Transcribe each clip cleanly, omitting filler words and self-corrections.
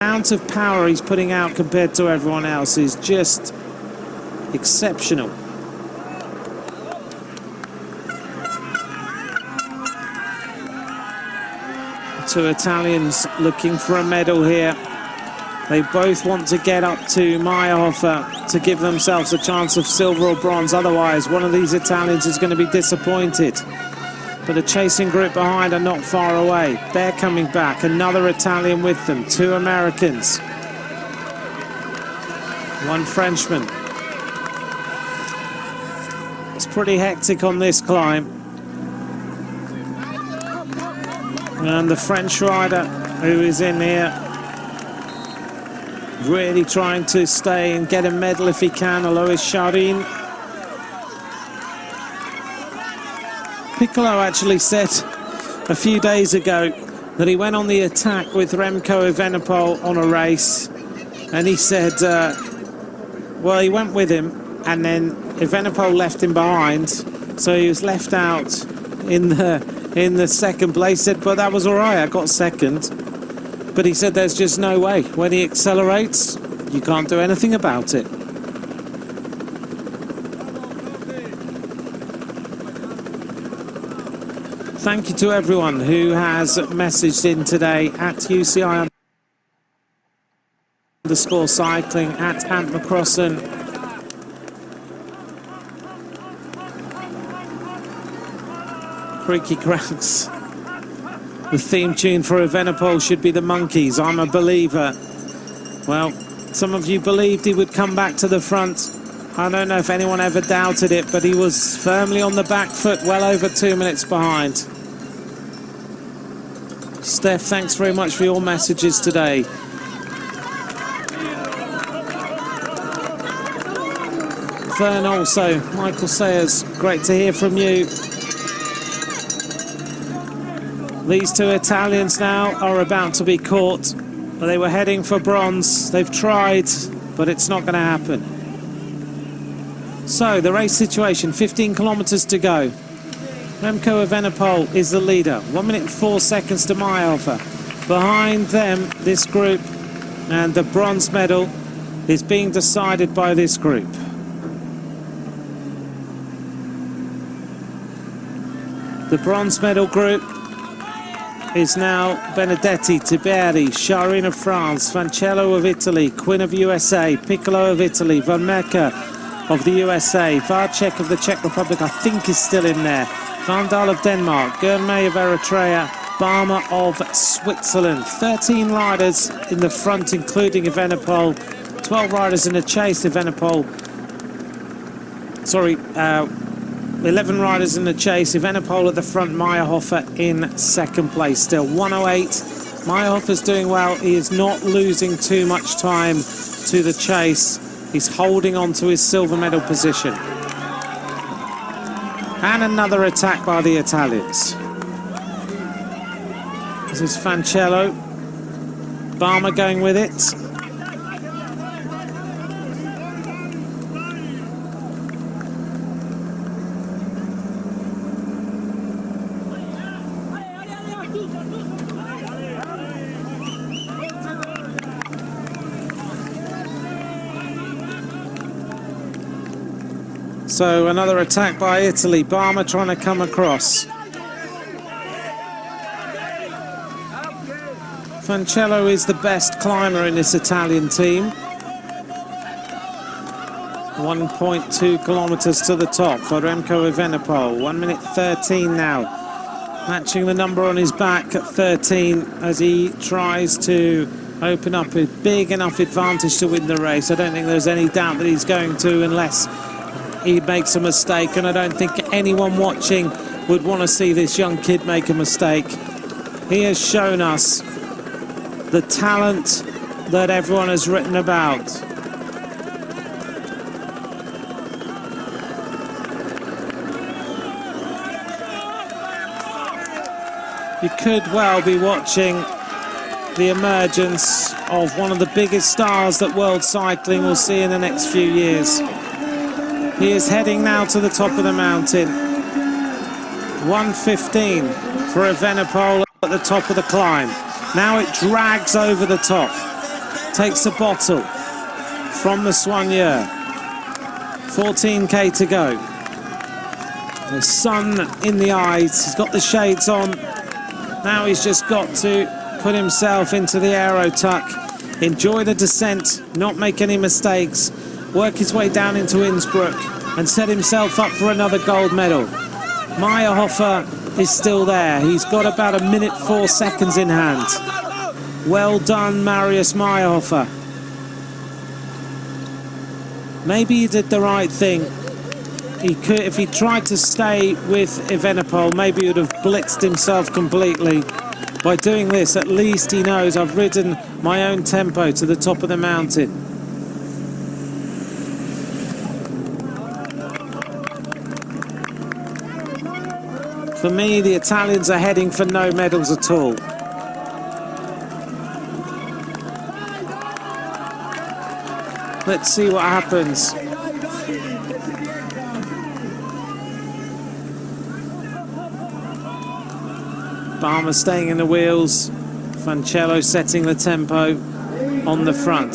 amount of power he's putting out compared to everyone else is just exceptional. Two Italians looking for a medal here. They both want to get up to Meyerhofer to give themselves a chance of silver or bronze. Otherwise, one of these Italians is going to be disappointed. But the chasing group behind are not far away. They're coming back. Another Italian with them. Two Americans. One Frenchman. It's pretty hectic on this climb. And the French rider who is in here really trying to stay and get a medal if he can, Alois Charin. Piccolo actually said a few days ago that he went on the attack with Remco Evenepoel on a race, and he said, well, he went with him, and then Evenepoel left him behind, so he was left out in the second place. He said, but that was all right, I got second. But he said there's just no way. When he accelerates, you can't do anything about it. Thank you to everyone who has messaged in today at UCI_cycling, at Ant McCrossan. Creaky Cracks. The theme tune for Evenepoel should be the Monkeys, I'm a Believer. Well, some of you believed he would come back to the front. I don't know if anyone ever doubted it, but he was firmly on the back foot, well over 2 minutes behind. Steph, thanks very much for your messages today. Fern also, Michael Sayers, great to hear from you. These two Italians now are about to be caught. They were heading for bronze. They've tried, but it's not going to happen. So, the race situation, 15 kilometers to go. Remco Evenepoel is the leader. 1 minute and 4 seconds to Meyerhofer. Behind them, this group, and the bronze medal is being decided by this group. The bronze medal group is now Benedetti, Tiberi, Charin of France, Fancello of Italy, Quinn of USA, Piccolo of Italy, Van Merker of the USA, Varcek of the Czech Republic, I think is still in there, Vandal of Denmark, Gernmay of Eritrea, Barmer of Switzerland. 13 riders in the front, including Evenepoel, 12 riders in the chase, 11 riders in the chase, Evenepoel at the front, Meyerhofer in second place. Still 1:08. Meyerhofer's doing well. He is not losing too much time to the chase. He's holding on to his silver medal position. And another attack by the Italians. This is Fancello. Barmer going with it. So another attack by Italy. Barmer trying to come across. Fancello is the best climber in this Italian team. 1.2 kilometers to the top for Remco Evenepoel. 1 minute 13 now. Matching the number on his back at 13 as he tries to open up a big enough advantage to win the race. I don't think there's any doubt that he's going to, unless he makes a mistake, and I don't think anyone watching would want to see this young kid make a mistake. He has shown us the talent that everyone has written about. You could well be watching the emergence of one of the biggest stars that world cycling will see in the next few years. He is heading now to the top of the mountain. 1:15 for Evenepoel at the top of the climb. Now it drags over the top. takes the bottle from the soigneur. 14k to go. The sun in the eyes. He's got the shades on. Now he's just got to put himself into the aero tuck, enjoy the descent, not make any mistakes, work his way down into Innsbruck and set himself up for another gold medal. Meyerhofer is still there. He's got about 1 minute 4 seconds in hand. Well done, Marius Meyerhofer. Maybe he did the right thing. He could, if he tried to stay with Evenepoel, maybe he would have blitzed himself completely. By doing this, at least he knows I've ridden my own tempo to the top of the mountain. For me, the Italians are heading for no medals at all. Let's see what happens. Barmer staying in the wheels. Fancello setting the tempo on the front.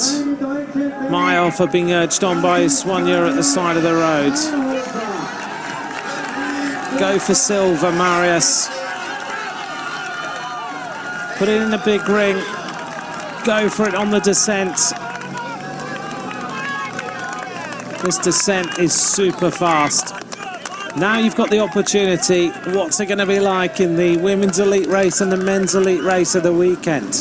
Meyerhofer being urged on by his soigneur at the side of the road. Go for silver, Marius. Put it in the big ring. Go for it on the descent. This descent is super fast. Now you've got the opportunity. What's it going to be like in the women's elite race and the men's elite race of the weekend?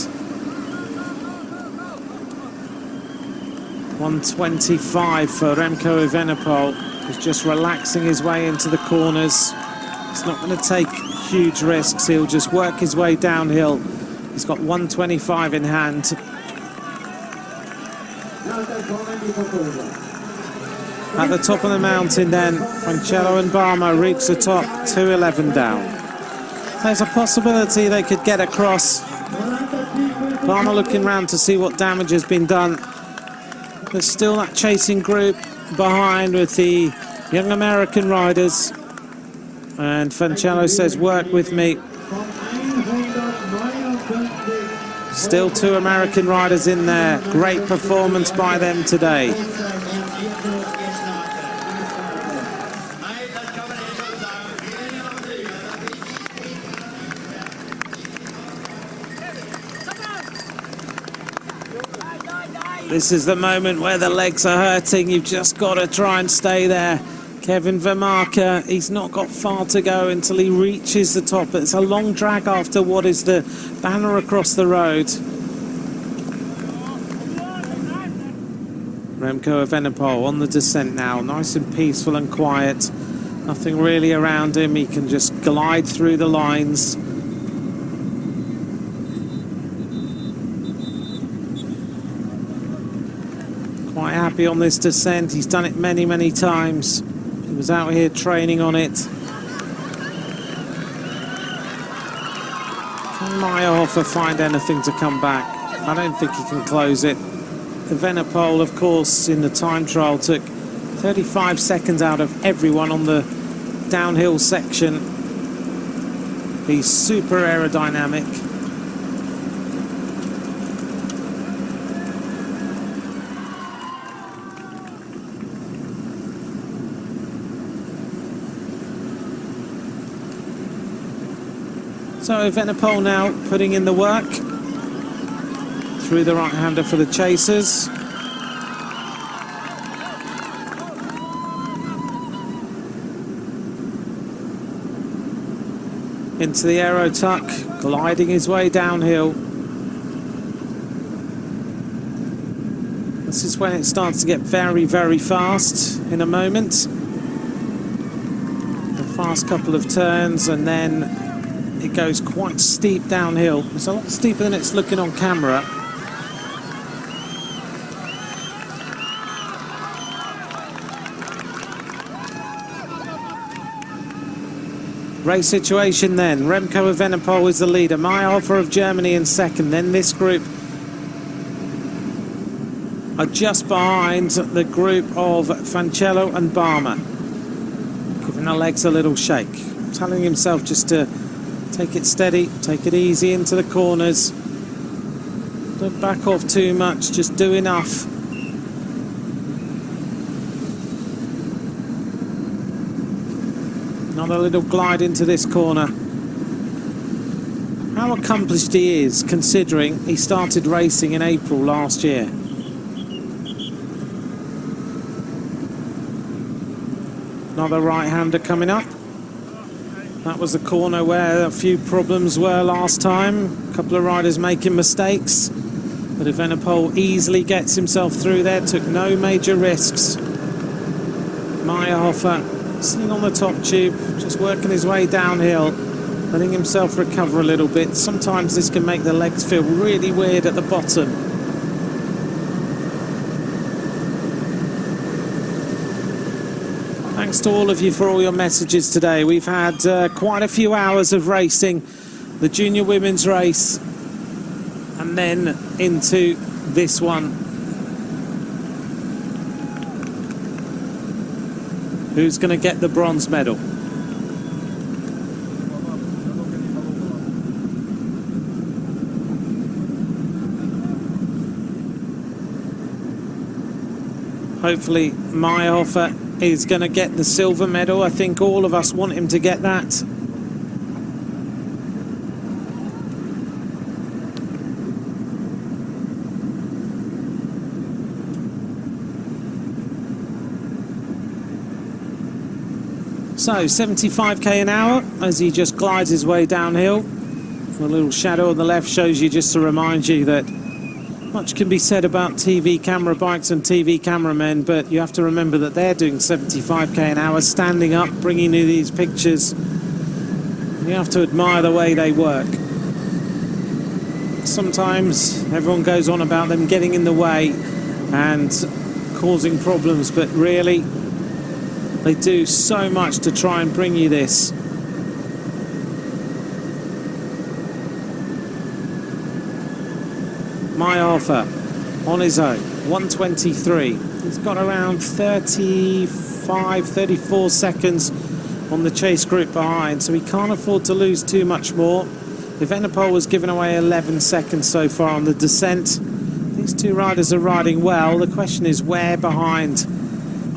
125 for Remco Evenepoel, who's just relaxing his way into the corners. He's not going to take huge risks. He'll just work his way downhill. He's got 125 in hand. At the top of the mountain then, Fancello and Barmer reach the top, 2:11 down. There's a possibility they could get across. Barmer looking round to see what damage has been done. There's still that chasing group behind with the young American riders. And Fancello says, work with me. Still 2 American riders in there. Great performance by them today. This is the moment where the legs are hurting. You've just got to try and stay there. Kevin Vermaker, he's not got far to go until he reaches the top. It's a long drag after what is the banner across the road. Remco Evenepoel on the descent now, nice and peaceful and quiet. Nothing really around him. He can just glide through the lines. Quite happy on this descent. He's done it many, many times. He was out here training on it. Can Meyerhofer find anything to come back? I don't think he can close it. Evenepoel, of course, in the time trial took 35 seconds out of everyone on the downhill section. He's super aerodynamic. So Evenepoel now putting in the work through the right-hander for the chasers. Into the aero tuck, gliding his way downhill. This is when it starts to get very, very fast in a moment. A fast couple of turns and then it goes quite steep downhill. It's a lot steeper than it's looking on camera. Race situation then. Remco Evenepoel is the leader. Meyerhofer of Germany in second. Then this group are just behind the group of Fancello and Barmer. Giving the legs a little shake. Telling himself just to take it steady, take it easy into the corners. Don't back off too much, just do enough. Another little glide into this corner. How accomplished he is, considering he started racing in April last year. Another right-hander coming up. That was the corner where a few problems were last time. A couple of riders making mistakes. But Evenepoel easily gets himself through there, took no major risks. Meyerhofer sitting on the top tube, just working his way downhill, letting himself recover a little bit. Sometimes this can make the legs feel really weird at the bottom. Thanks to all of you for all your messages today. We've had quite a few hours of racing, the junior women's race, and then into this one. Who's going to get the bronze medal? Hopefully Meyerhofer is going to get the silver medal. I think all of us want him to get that. So 75k an hour as he just glides his way downhill. The little shadow on the left shows you, just to remind you that much can be said about TV camera bikes and TV cameramen, but you have to remember that they're doing 75k an hour, standing up, bringing you these pictures. And you have to admire the way they work. Sometimes everyone goes on about them getting in the way and causing problems, but really, they do so much to try and bring you this. Meyerhofer on his own, 1:23. He's got around 35, 34 seconds on the chase group behind, so he can't afford to lose too much more. Evenepoel was giving away 11 seconds so far on the descent. These two riders are riding well. The question is, where behind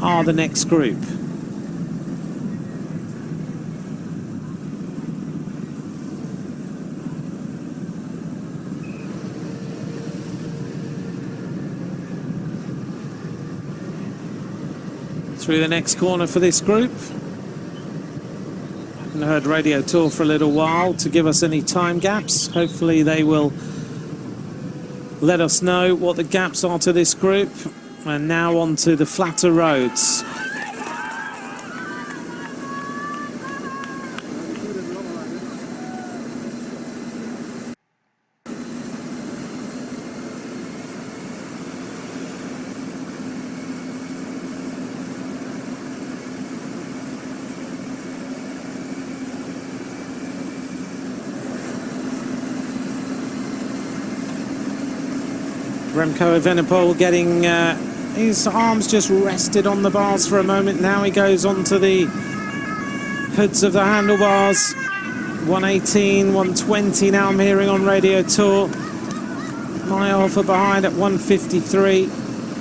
are the next group? Through the next corner for this group. Haven't heard Radio Tour for a little while to give us any time gaps. Hopefully they will let us know what the gaps are to this group. And now on to the flatter roads. Remco Evenepoel getting his arms just rested on the bars for a moment. Now he goes onto the hoods of the handlebars. 118, 120 now I'm hearing on Radio Tour. Meyerhofer behind at 153.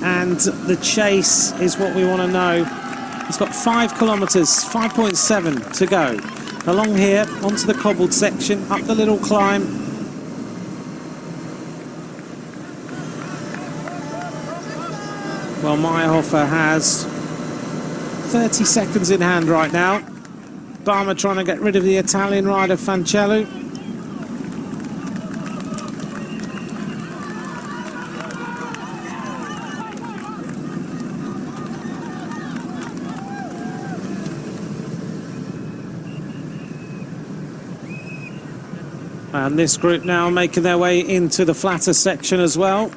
And the chase is what we want to know. He's got 5 kilometres, 5.7 to go. Along here, onto the cobbled section, up the little climb. Well, Meyerhofer has 30 seconds in hand right now. Barmer trying to get rid of the Italian rider Fancellu. And this group now making their way into the flatter section as well.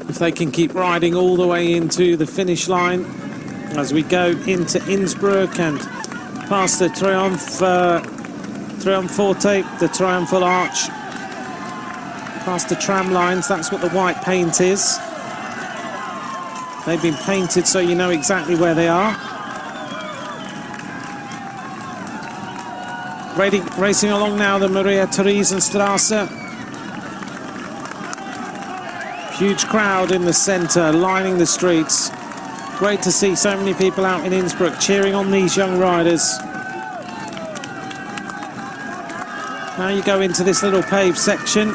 If they can keep riding all the way into the finish line as we go into Innsbruck and past the Triumphorte, the Triumphal Arch, past the tram lines, that's what the white paint is. They've been painted so you know exactly where they are. Racing along now the Maria Theresienstrasse. Huge crowd in the centre, lining the streets. Great to see so many people out in Innsbruck cheering on these young riders. Now you go into this little paved section.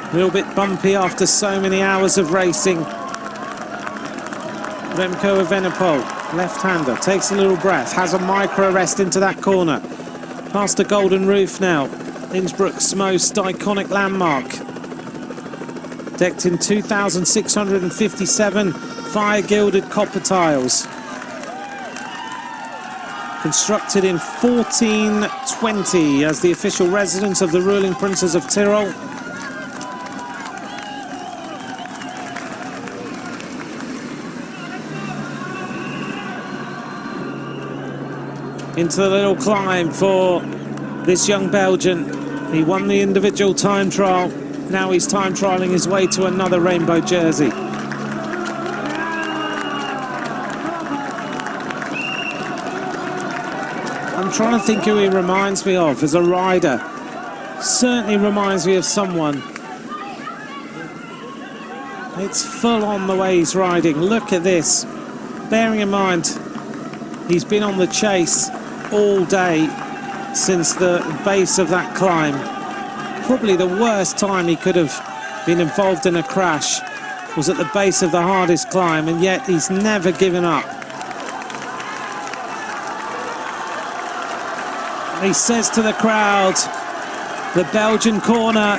A little bit bumpy after so many hours of racing. Remco Evenepoel, left-hander, takes a little breath, has a micro rest into that corner. Past the Golden Roof now, Innsbruck's most iconic landmark. Decked in 2,657 fire-gilded copper tiles. Constructed in 1420 as the official residence of the ruling princes of Tyrol. Into the little climb for this young Belgian. He won the individual time trial. Now he's time trialing his way to another rainbow jersey. I'm trying to think who he reminds me of as a rider. Certainly reminds me of someone. It's full on the way he's riding. Look at this. Bearing in mind, he's been on the chase all day since the base of that climb. Probably the worst time he could have been involved in a crash was at the base of the hardest climb, and yet he's never given up. He says to the crowd, the Belgian corner,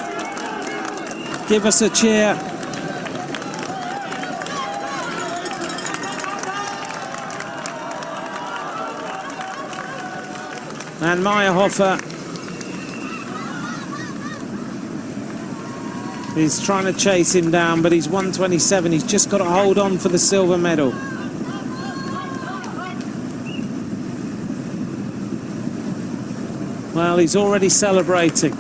give us a cheer. And Meyerhofer is trying to chase him down, but he's 127. He's just got to hold on for the silver medal. Well, he's already celebrating.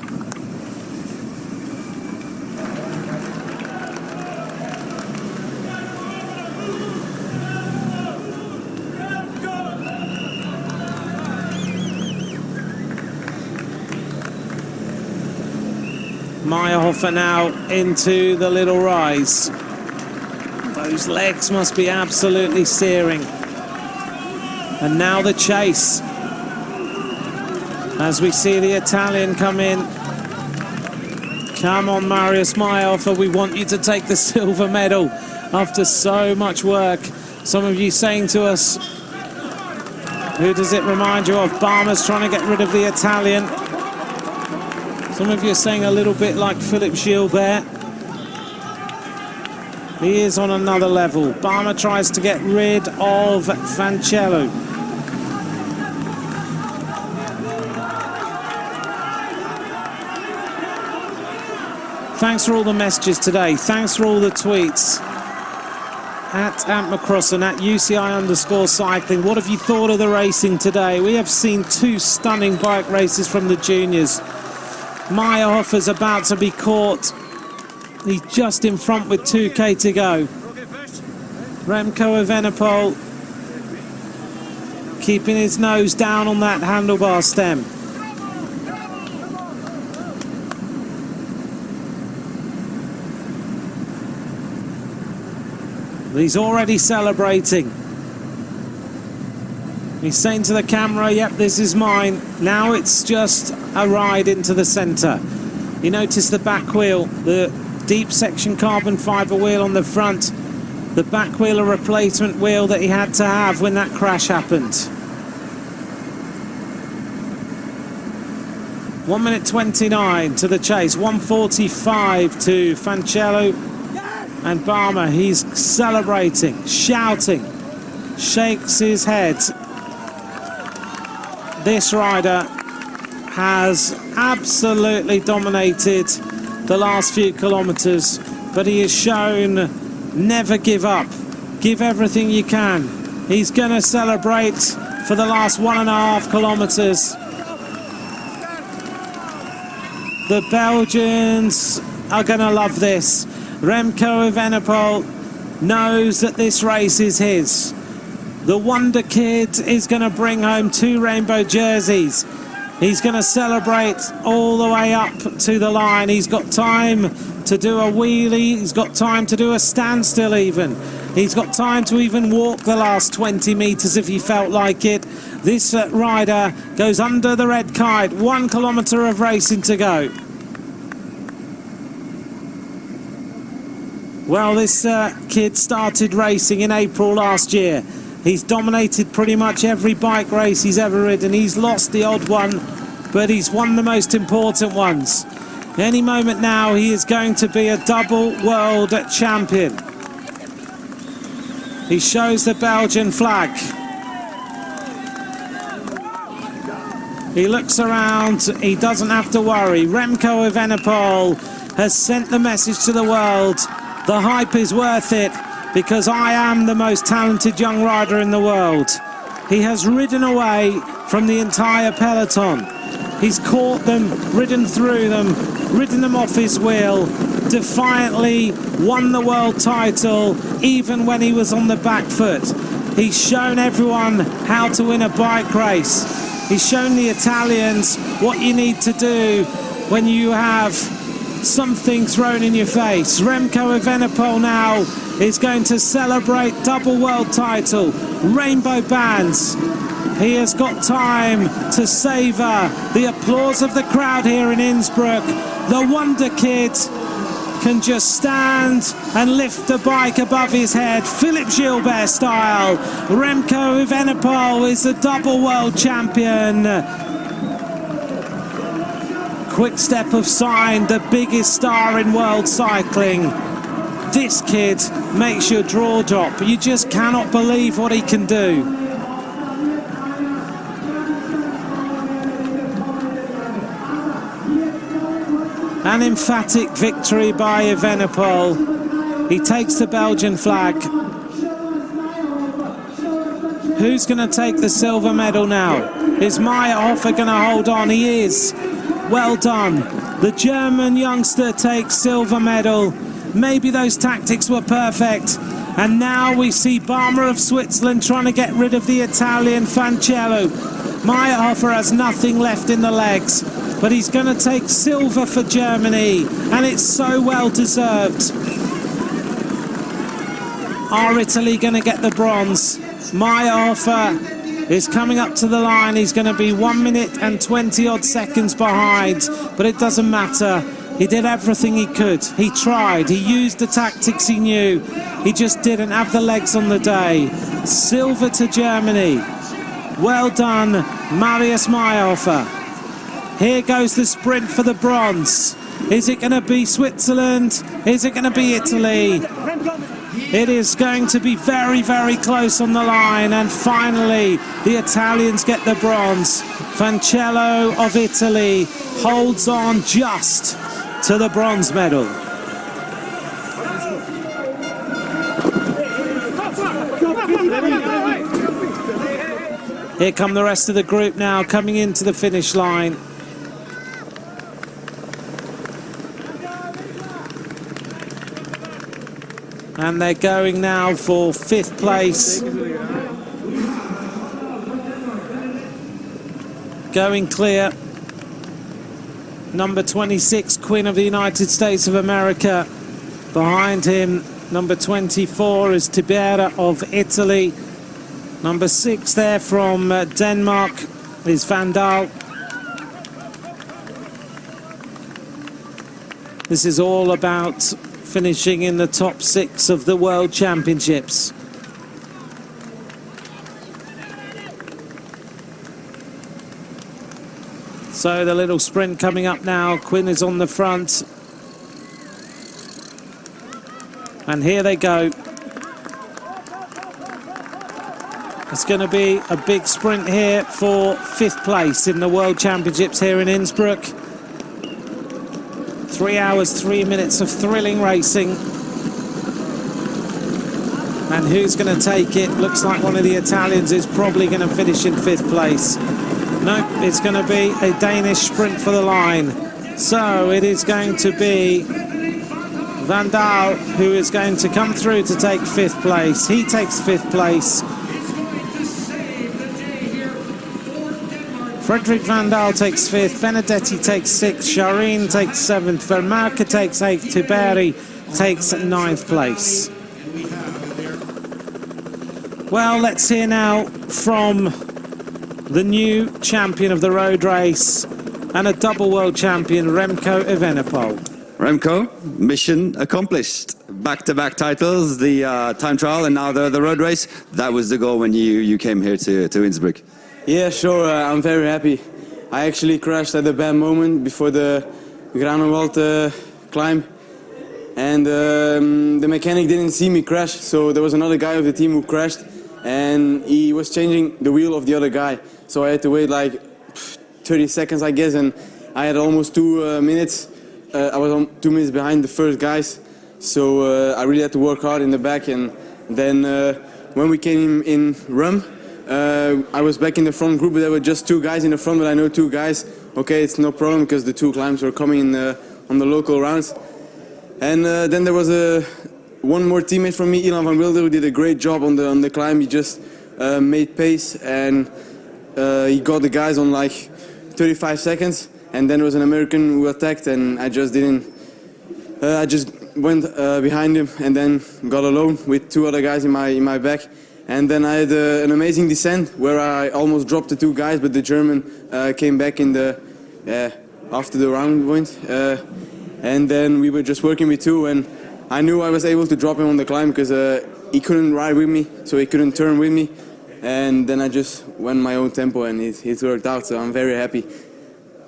Meyerhofer now into the little rise. Those legs must be absolutely searing. And now the chase. As we see the Italian come in. Come on, Marius Meyerhofer, we want you to take the silver medal after so much work. Some of you saying to us, who does it remind you of? Barmer's trying to get rid of the Italian. Some of you are saying a little bit like Philippe Gilbert. He is on another level. Barmer tries to get rid of Fancello. Thanks for all the messages today. Thanks for all the tweets. At Macrossan, at UCI_cycling. What have you thought of the racing today? We have seen two stunning bike races from the juniors. Meyerhofer's about to be caught. He's just in front with 2k to go. Remco Evenepoel keeping his nose down on that handlebar stem. He's already celebrating. He's saying to the camera, yep, this is mine. Now it's just a ride into the centre. You notice the back wheel, the deep section carbon fibre wheel on the front. The back wheel, a replacement wheel that he had to have when that crash happened. 1 minute 29 to the chase, 1:45 to Fancello and Barmer. He's celebrating, shouting, shakes his head. This rider has absolutely dominated the last few kilometres, but he has shown never give up. Give everything you can. He's going to celebrate for the last 1.5 kilometres. The Belgians are going to love this. Remco Evenepoel knows that this race is his. The Wonder Kid is going to bring home 2 rainbow jerseys. He's going to celebrate all the way up to the line. He's got time to do a wheelie. He's got time to do a standstill even. He's got time to even walk the last 20 metres if he felt like it. This rider goes under the red kite. 1 kilometre of racing to go. Well, this kid started racing in April last year. He's dominated pretty much every bike race he's ever ridden. He's lost the odd one, but he's won the most important ones. Any moment now, he is going to be a double world champion. He shows the Belgian flag. He looks around. He doesn't have to worry. Remco Evenepoel has sent the message to the world. The hype is worth it, because I am the most talented young rider in the world. He has ridden away from the entire peloton. He's caught them, ridden through them, ridden them off his wheel, defiantly won the world title even when he was on the back foot. He's shown everyone how to win a bike race. He's shown the Italians what you need to do when you have something thrown in your face. Remco Evenepoel now is going to celebrate double world title, rainbow bands. He has got time to savour the applause of the crowd here in Innsbruck. The Wonder Kid can just stand and lift the bike above his head, Philippe Gilbert style. Remco Evenepoel is the double world champion. Quick-Step have signed the biggest star in world cycling. This kid makes your jaw drop. You just cannot believe what he can do. An emphatic victory by Evenepoel. He takes the Belgian flag. Who's going to take the silver medal now? Is Meyerhofer going to hold on? He is. Well done. The German youngster takes silver medal. Maybe those tactics were perfect. And now we see Barmer of Switzerland trying to get rid of the Italian Fancello. Meyerhofer has nothing left in the legs, but he's going to take silver for Germany, and it's so well deserved. Are Italy going to get the bronze? Meyerhofer is coming up to the line. He's going to be 1 minute and 20 odd seconds behind, but it doesn't matter. He did everything he could. He tried. He used the tactics he knew. He just didn't have the legs on the day. Silver to Germany. Well done, Marius Meyerhofer. Here goes the sprint for the bronze. Is it going to be Switzerland? Is it going to be Italy? It is going to be very, very close on the line. And finally, the Italians get the bronze. Fancello of Italy holds on just to the bronze medal. Here come the rest of the group now, coming into the finish line. And they're going now for 5th place. Going clear. Number 26, Queen of the United States of America. Behind him, number 24 is Tibera of Italy. Number 6 there from Denmark is Van Dahl. This is all about finishing in the top 6 of the World Championships. So the little sprint coming up now. Quinn is on the front. And here they go. It's going to be a big sprint here for 5th place in the World Championships here in Innsbruck. 3 hours, 3 minutes of thrilling racing. And who's going to take it? Looks like one of the Italians is probably going to finish in 5th place. No, it's going to be a Danish sprint for the line. So it is going to be Van Daal, who is going to come through to take 5th place. He takes 5th place. Frederick Van Daal takes 5th, Benedetti takes 6th, Shireen takes 7th, Vermaerke takes 8th, Tiberi takes 9th place. Well, let's hear now from the new champion of the road race and a double world champion, Remco Evenepoel. Remco, mission accomplished. Back-to-back titles, the time trial and now the road race. That was the goal when you came here to Innsbruck. Yeah, sure, I'm very happy. I actually crashed at a bad moment before the Granenwald climb. And the mechanic didn't see me crash, so there was another guy of the team who crashed. And he was changing the wheel of the other guy. So I had to wait like 30 seconds, I guess. And I had almost 2 minutes. I was 2 minutes behind the first guys. So I really had to work hard in the back. And then when we came in Rum, I was back in the front group, but there were just 2 guys in the front, but I know 2 guys. Okay, it's no problem because the 2 climbs were coming in on the local rounds. And then there was one more teammate from me, Ilan van Wilder, who did a great job on the climb. He just made pace and he got the guys on like 35 seconds. And then there was an American who attacked and I just went behind him and then got alone with 2 other guys in my back. And then I had an amazing descent where I almost dropped the 2 guys, but the German came back in the after the round point. And then we were just working with 2, and I knew I was able to drop him on the climb because he couldn't ride with me, so he couldn't turn with me. And then I just went my own tempo, and it worked out. So I'm very happy.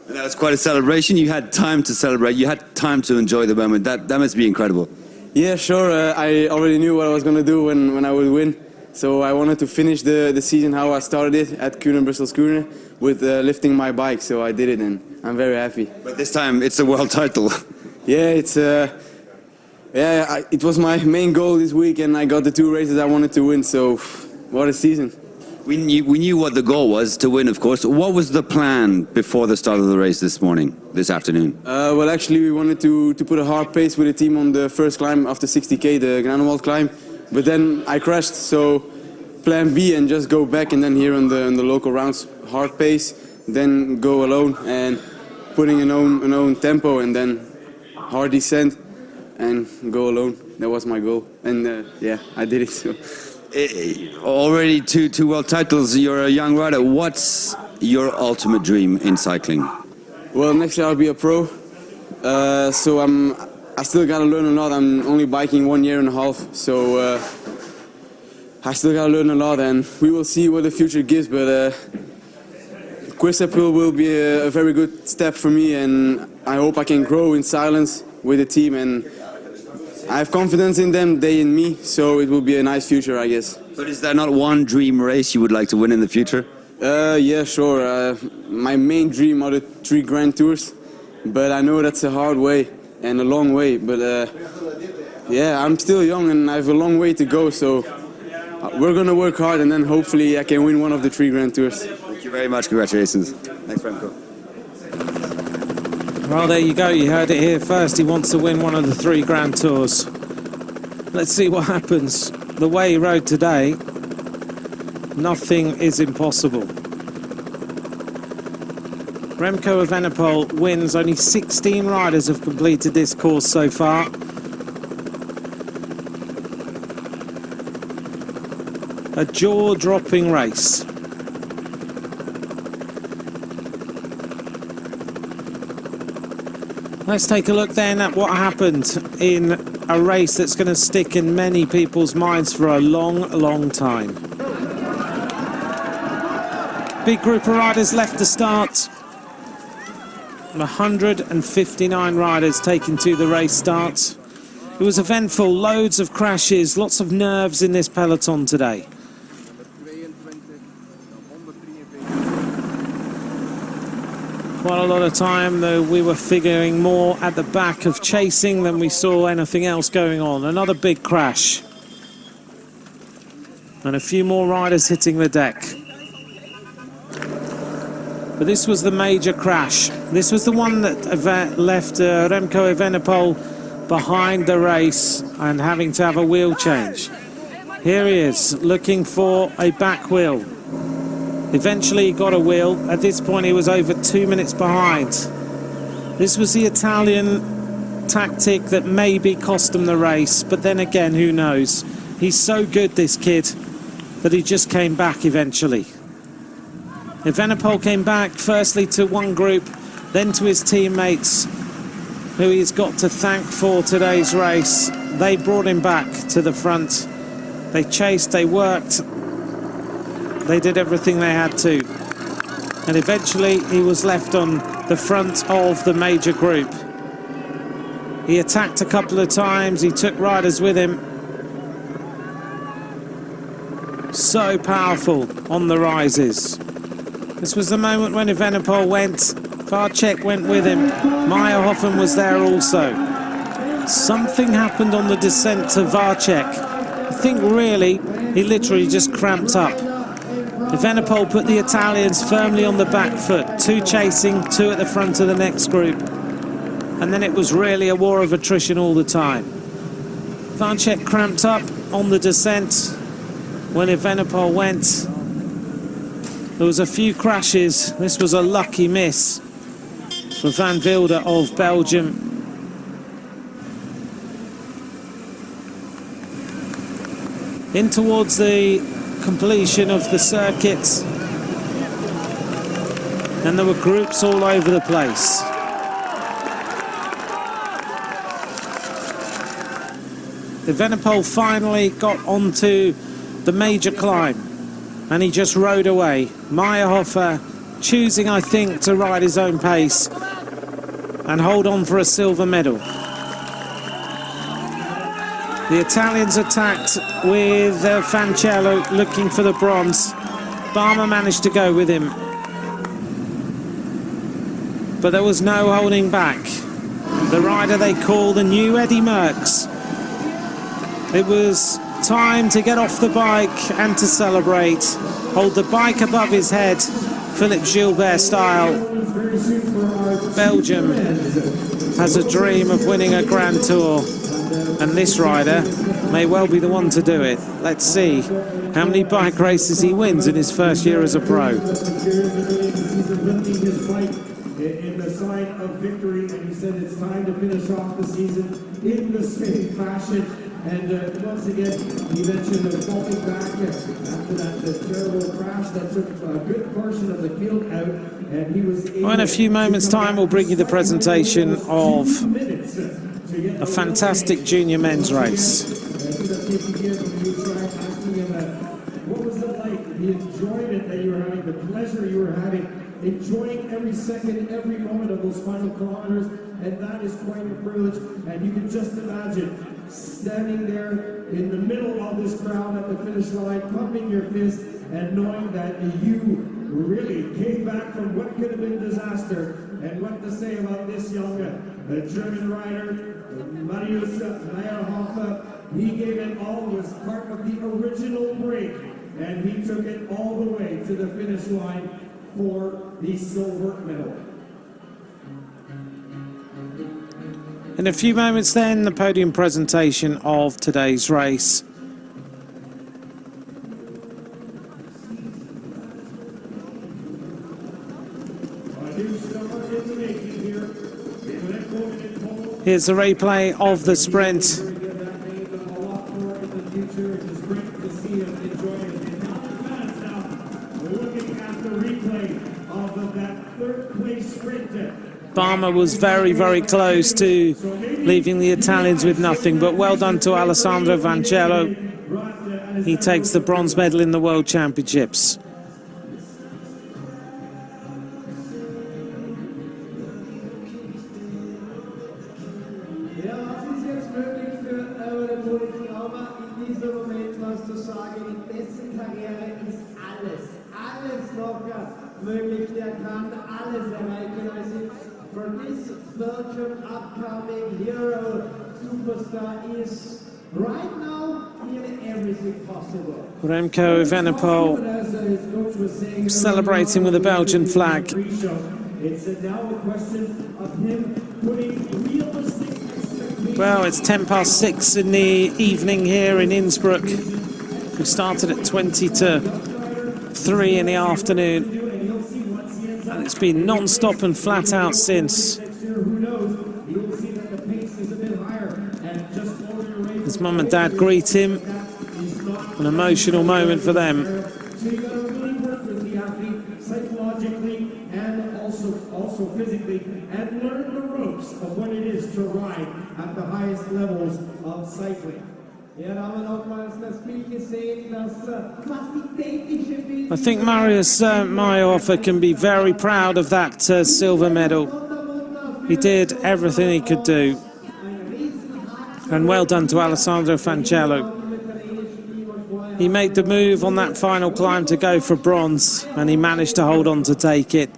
That was quite a celebration. You had time to celebrate. You had time to enjoy the moment. That must be incredible. Yeah, sure. I already knew what I was going to do when I would win. So I wanted to finish the season how I started it at Kuurne Brussels Kuurne with lifting my bike. So I did it, and I'm very happy. But this time it's a world title. Yeah, it was my main goal this week, and I got the 2 races I wanted to win. So what a season! We knew what the goal was, to win, of course. What was the plan before the start of the race this afternoon? Well, actually, we wanted to put a hard pace with the team on the first climb after 60k, the Granenwald climb. But then I crashed, so plan B and just go back, and then here on the local rounds, hard pace, then go alone and putting an own tempo, and then hard descent and go alone. That was my goal, and yeah, I did it. So. Already two world titles. You're a young rider. What's your ultimate dream in cycling? Well, next year I'll be a pro. So I still gotta learn a lot. I'm only biking 1.5 years, so I still gotta learn a lot, and we will see what the future gives. But Kufstein will be a very good step for me, and I hope I can grow in silence with the team. And I have confidence in them, they in me, so it will be a nice future, I guess. But is there not one dream race you would like to win in the future? Yeah, sure. My main dream are the 3 Grand Tours, but I know that's a hard way and a long way. But yeah, I'm still young and I have a long way to go, so we're gonna work hard, and then hopefully I can win one of the 3 Grand Tours. Thank you very much. Congratulations. Thanks, Remco. Well, there you go. You heard it here first. He wants to win one of the 3 Grand Tours. Let's see what happens. The way he rode today, nothing is impossible. Remco Evenepoel wins. Only 16 riders have completed this course so far. A jaw-dropping race. Let's take a look then at what happened in a race that's going to stick in many people's minds for a long, long time. Big group of riders left to start. 159 riders taken to the race start. It was eventful, loads of crashes, lots of nerves in this peloton today. Quite a lot of time, though, we were figuring more at the back of chasing than we saw anything else going on. Another big crash. And a few more riders hitting the deck. But this was the major crash. This was the one that left Remco Evenepoel behind the race and having to have a wheel change. Here he is, looking for a back wheel. Eventually he got a wheel. At this point he was over 2 minutes behind. This was the Italian tactic that maybe cost him the race, but then again, who knows? He's so good, this kid, that he just came back eventually. Evenepoel came back firstly to one group, then to his teammates, who he's got to thank for today's race. They brought him back to the front. They chased, they worked, they did everything they had to. And eventually he was left on the front of the major group. He attacked a couple of times, he took riders with him. So powerful on the rises. This was the moment when Evenepoel went, Varcek went with him, Meyerhofen was there also. Something happened on the descent to Varcek. I think really, he literally just cramped up. Evenepoel put the Italians firmly on the back foot, 2 chasing, 2 at the front of the next group. And then it was really a war of attrition all the time. Varcek cramped up on the descent when Evenepoel went. There was a few crashes. This was a lucky miss for Van Wilde of Belgium. In towards the completion of the circuit, and there were groups all over the place. Evenepoel finally got onto the major climb, and he just rode away. Meyerhofer choosing, I think, to ride his own pace and hold on for a silver medal. The Italians attacked with Fancello looking for the bronze. Barmer managed to go with him, but there was no holding back. The rider they call the new Eddie Merckx. It was time to get off the bike and to celebrate. Hold the bike above his head, Philippe Gilbert style. Belgium has a dream of winning a Grand Tour, and this rider may well be the one to do it. Let's see how many bike races he wins in his first year as a pro. In the sign of victory, and he said it's time to finish off the season in the same fashion. And once again, he mentioned falling back after that terrible crash that took a good portion of the field out, and he was able. Well, in a few moments' time, we'll bring you the presentation of a fantastic junior men's race. What was it like? The enjoyment that you were having, the pleasure you were having, enjoying every second, every moment of those final kilometers, and that is quite a privilege. And you can just imagine standing there in the middle of this crowd at the finish line, pumping your fist and knowing that you really came back from what could have been disaster. And what to say about this young German rider, Marius Meyerhofer. He gave it all, was part of the original break, and he took it all the way to the finish line for the silver medal. In a few moments then, the podium presentation of today's race. Here's a replay of the sprint. Barmer was very, very close to leaving the Italians with nothing, but well done to Alessandro Vancello. He takes the bronze medal in the World Championships. For this Belgian upcoming hero superstar is right now nearly everything possible. Remco Evenepoel celebrating with the Belgian flag. It's now a question of him putting realistic expectations Well, it's 6:10 in the evening here in Innsbruck. We started at 20 to 3 in the afternoon, and it's been non-stop and flat out since. His mum and dad greet him. An emotional moment for them. So you got to really work with the athlete psychologically and also physically, and learn the ropes of what it is to ride at the highest levels of cycling. I think Marius Mayhofer can be very proud of that silver medal. He did everything he could do. And well done to Alessandro Fancello. He made the move on that final climb to go for bronze, and he managed to hold on to take it.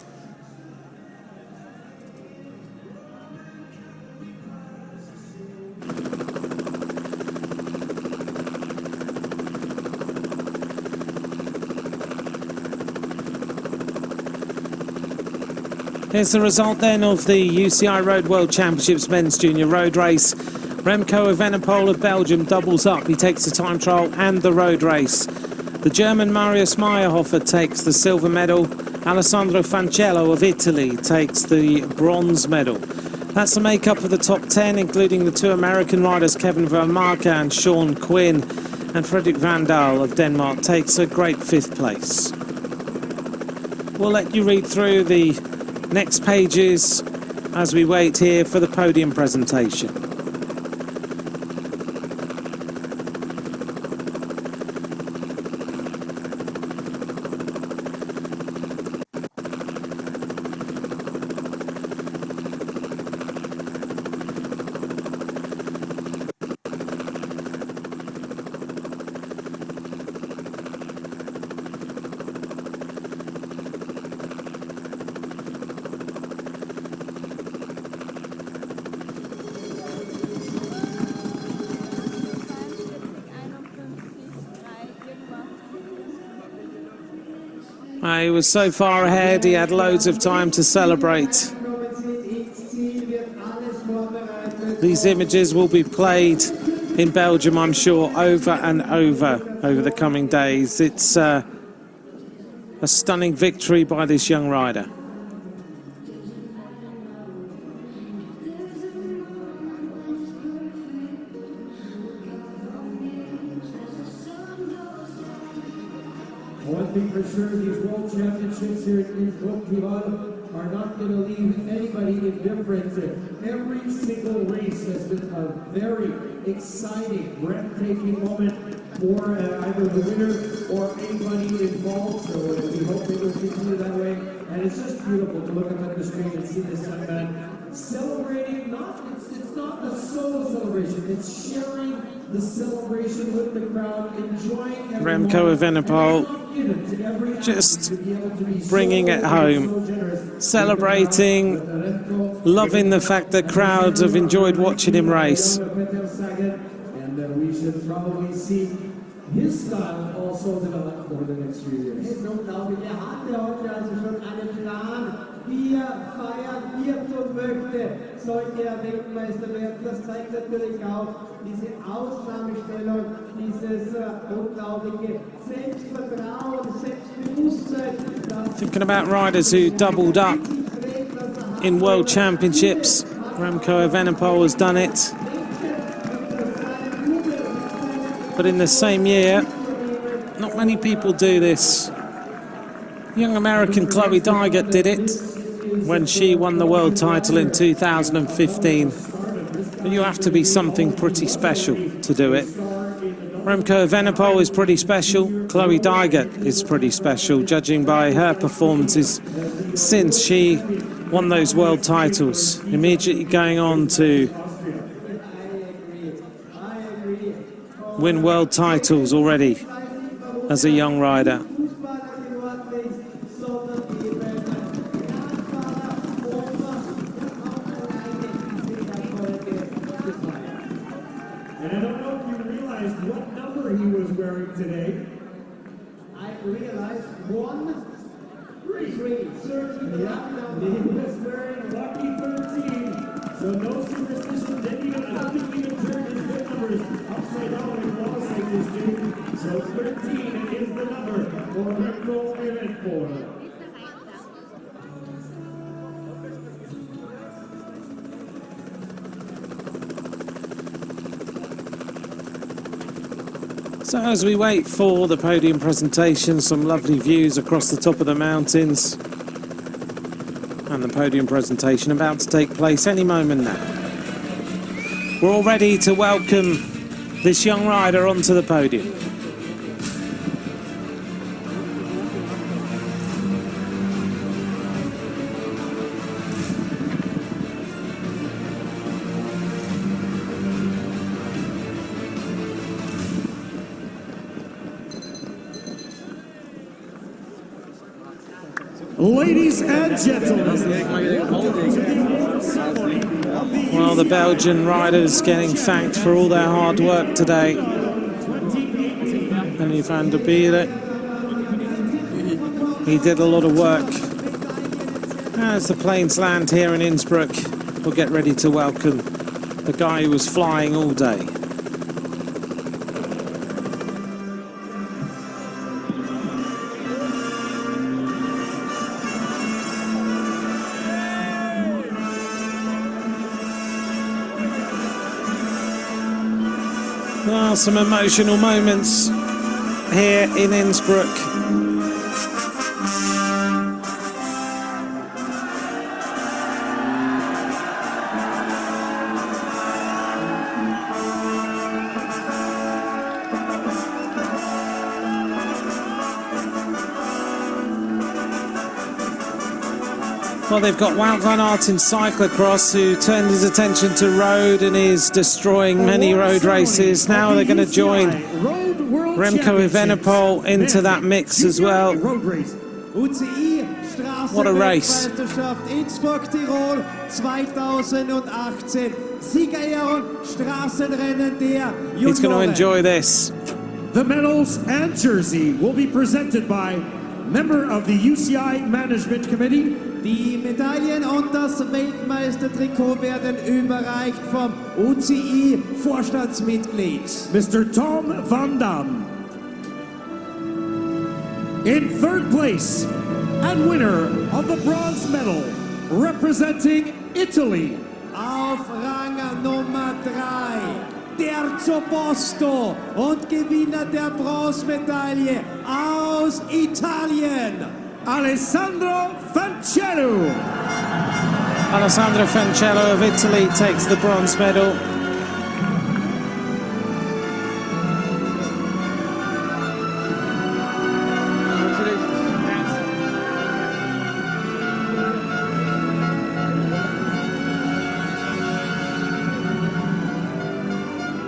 Here's the result then of the UCI Road World Championships Men's Junior Road Race. Remco Evenepoel of Belgium doubles up. He takes the time trial and the road race. The German Marius Mayhofer takes the silver medal. Alessandro Fancello of Italy takes the bronze medal. That's the makeup of the top 10, including the two American riders, Kevin Van Marke and Sean Quinn. And Fredrik Vandal of Denmark takes a great 5th place. We'll let you read through the next pages as we wait here for the podium presentation. He was so far ahead, he had loads of time to celebrate. These images will be played in Belgium, I'm sure, over and over the coming days. It's a stunning victory by this young rider. One thing for sure, these World Championships here in Innsbruck are not going to leave anybody indifferent. Every single race has been a very exciting, breathtaking moment for either the winner or anybody involved. So we hope they will continue that way. And it's just beautiful to look up at the screen and see this young man celebrating. It's not a solo celebration. It's sharing the celebration with the crowd, enjoying Remco Evenepoel just bringing it home, celebrating, loving the fact that crowds have enjoyed watching him race. And we should probably see his style also develop over the next few years. Wie feiern wird und möchte, sollte er Weltmeister werden. Das zeigt natürlich auch diese Ausnahmestellung, dieses unglaubliche Selbstvertrauen, Selbstbewusstsein. Thinking about riders who doubled up in World Championships, Remco Evenepoel has done it. But in the same year, not many people do this. Young American Chloe Dygert did it when she won the world title in 2015. But you have to be something pretty special to do it. Remco Evenepoel is pretty special. Chloe Dygert is pretty special, judging by her performances since she won those world titles, immediately going on to win world titles already as a young rider. And I don't know if you realized what number he was wearing today. I realized 1, 3. Search with the lucky number. He was wearing lucky 13. So no superstition, didn't even, I don't think even turn his foot numbers upside down like motorcycles do. So 13 is the number for Remco Evenepoel. So as we wait for the podium presentation, some lovely views across the top of the mountains. And the podium presentation about to take place any moment now. We're all ready to welcome this young rider onto the podium. Ladies and gentlemen, welcome to the award ceremony of the Well, the Belgian riders getting thanked for all their hard work today. Henny van der Bielen, he did a lot of work. As the planes land here in Innsbruck, we'll get ready to welcome the guy who was flying all day. Well, some emotional moments here in Innsbruck. Well, they've got Wout van Aert in cyclocross, who turned his attention to road and is destroying many road races. Now they're going to join Remco Evenepoel into that mix as well. What a race. Innsbruck, Tirol 2018. Siegerehrung, Straßenrennen der Junioren. He's going to enjoy this. The medals and jersey will be presented by member of the UCI Management Committee. Die Medaillen und das Weltmeistertrikot werden überreicht vom UCI-Vorstandsmitglied. Mr. Tom van Dam. In third place and winner of the bronze medal, representing Italy. Auf Rang Nummer 3, Terzo Posto und Gewinner der Bronzemedaille aus Italien. Alessandro Fancello. Alessandro Fancello of Italy takes the bronze medal.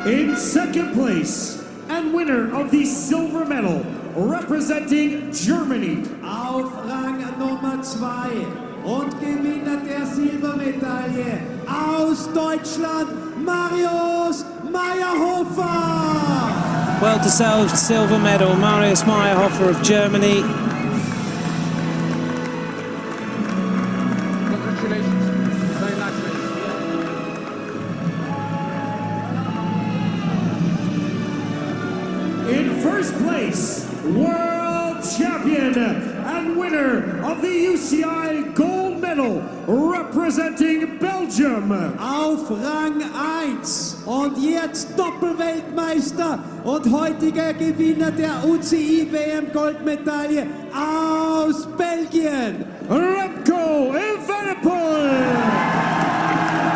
In second place and winner of the silver medal, representing Germany. Auf Rang Nummer 2 und Gewinner der Silbermedaille aus Deutschland, Marius Meyerhofer. Well-deserved silver medal, Marius Meyerhofer of Germany. In first place, world champion and winner of the UCI gold medal, representing Belgium. Auf Rang 1 und jetzt Doppelweltmeister und heutiger Gewinner der UCI WM Goldmedaille aus Belgien. Remco Evenepoel.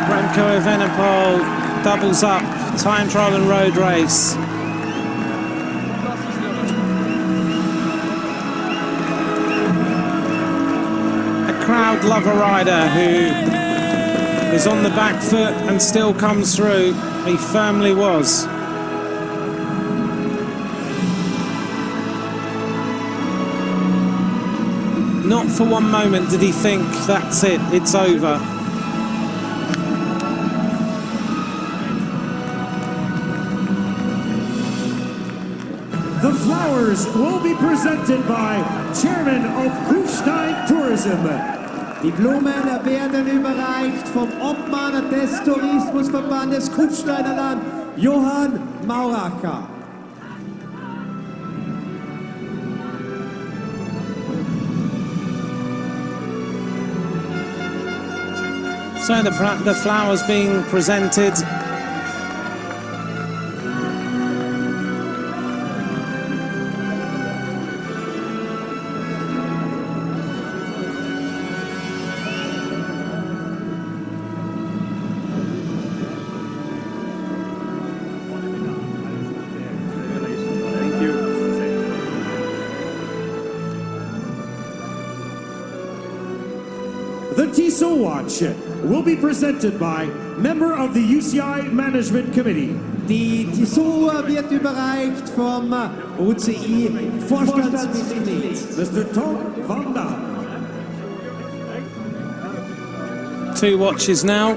Remco Evenepoel doubles up time trial and road race. Crowd lover rider who is on the back foot and still comes through. He firmly was. Not for one moment did he think, that's it, it's over. The flowers will be presented by Chairman of Kufstein Tourism, Die Blumen werden überreicht vom Obmann des Tourismusverbandes Kufsteiner Land, Johann Mauracher. So the flowers being presented. The Tissot Watch will be presented by member of the UCI Management Committee. Die Tissot wird überreicht vom UCI-Vorstandsmitglied. Mr. Tom van Dam. 2 watches now.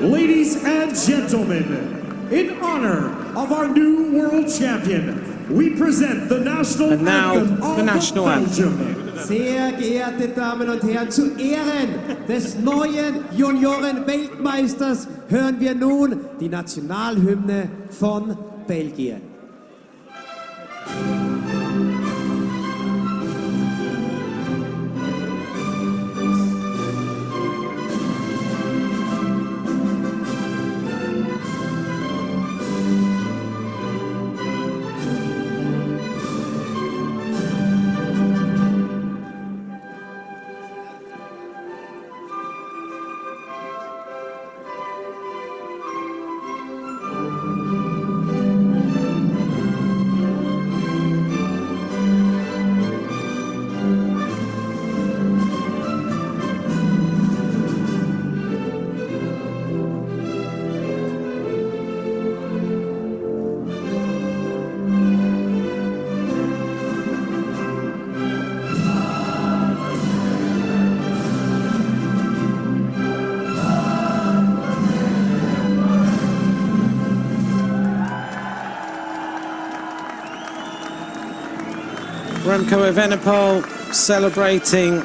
Ladies and gentlemen, in honor of our new world champion, we present the national And now, anthem the of national Belgium. Sehr geehrte Damen und Herren, zu Ehren des neuen Junioren-Weltmeisters hören wir nun die Nationalhymne von Belgien. Remco Evenepoel celebrating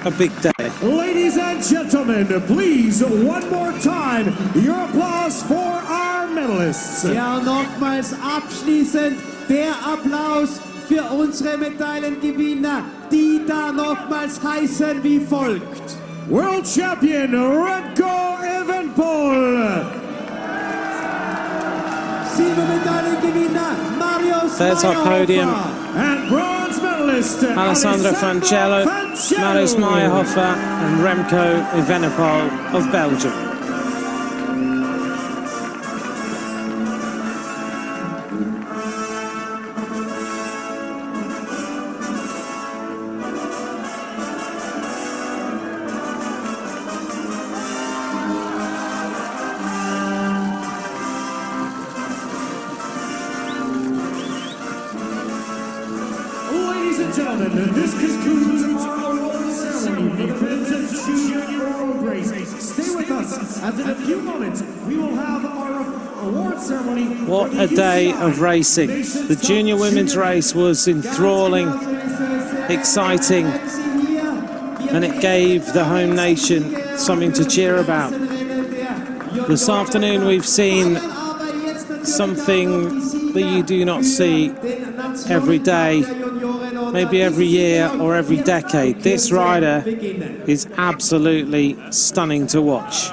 a big day. Ladies and gentlemen, please, one more time, your applause for our medalists. Ja, nochmals abschließend der Applaus für unsere Medaillengewinner, die da nochmals heißen wie folgt. World Champion Remco Evenepoel. Silbermedaillengewinner Marius There's our podium. And bronze medalist Alessandro Fancello, Marius Meyerhofer and Remco Evenepoel of Belgium. Ladies and gentlemen, this concludes our award ceremony for the men's and junior road race. Stay with us, as in a few moments we will have our award ceremony. What a day of racing. The junior women's race was enthralling, exciting, and it gave the home nation something to cheer about. This afternoon we've seen something that you do not see every day, maybe every year or every decade. This rider is absolutely stunning to watch.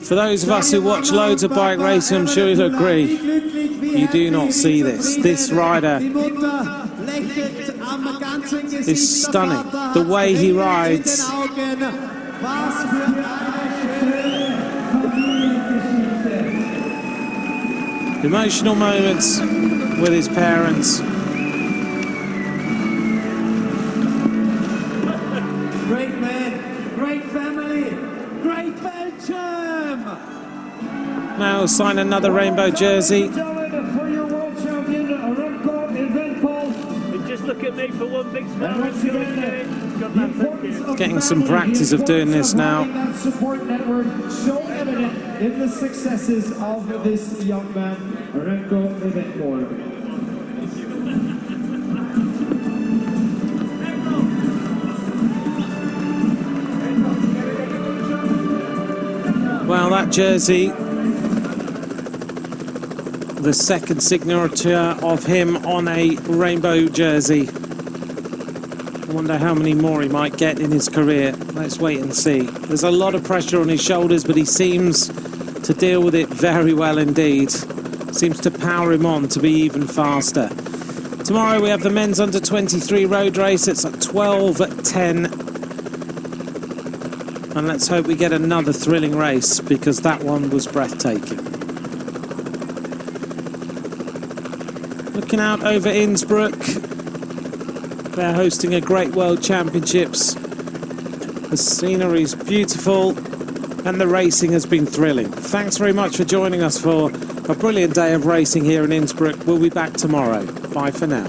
For those of us who watch loads of bike racing, I'm sure you'll agree, you do not see this. This rider is stunning. The way he rides. Emotional moments with his parents. Great man, great family, great Belgium! Now sign another rainbow jersey. For your world champion, Remco Evenepoel. Just look at for one big smile. Good man, thank you. Getting some practice of doing this now. That support network so evident in the successes of this young man, Remco Evenepoel. Well, that jersey, the second signature of him on a rainbow jersey. I wonder how many more he might get in his career. Let's wait and see. There's a lot of pressure on his shoulders, but he seems to deal with it very well indeed. Seems to power him on to be even faster. Tomorrow we have the men's under-23 road race. It's at 12:10. And let's hope we get another thrilling race, because that one was breathtaking. Looking out over Innsbruck. They're hosting a great World Championships. The scenery's beautiful and the racing has been thrilling. Thanks very much for joining us for a brilliant day of racing here in Innsbruck. We'll be back tomorrow. Bye for now.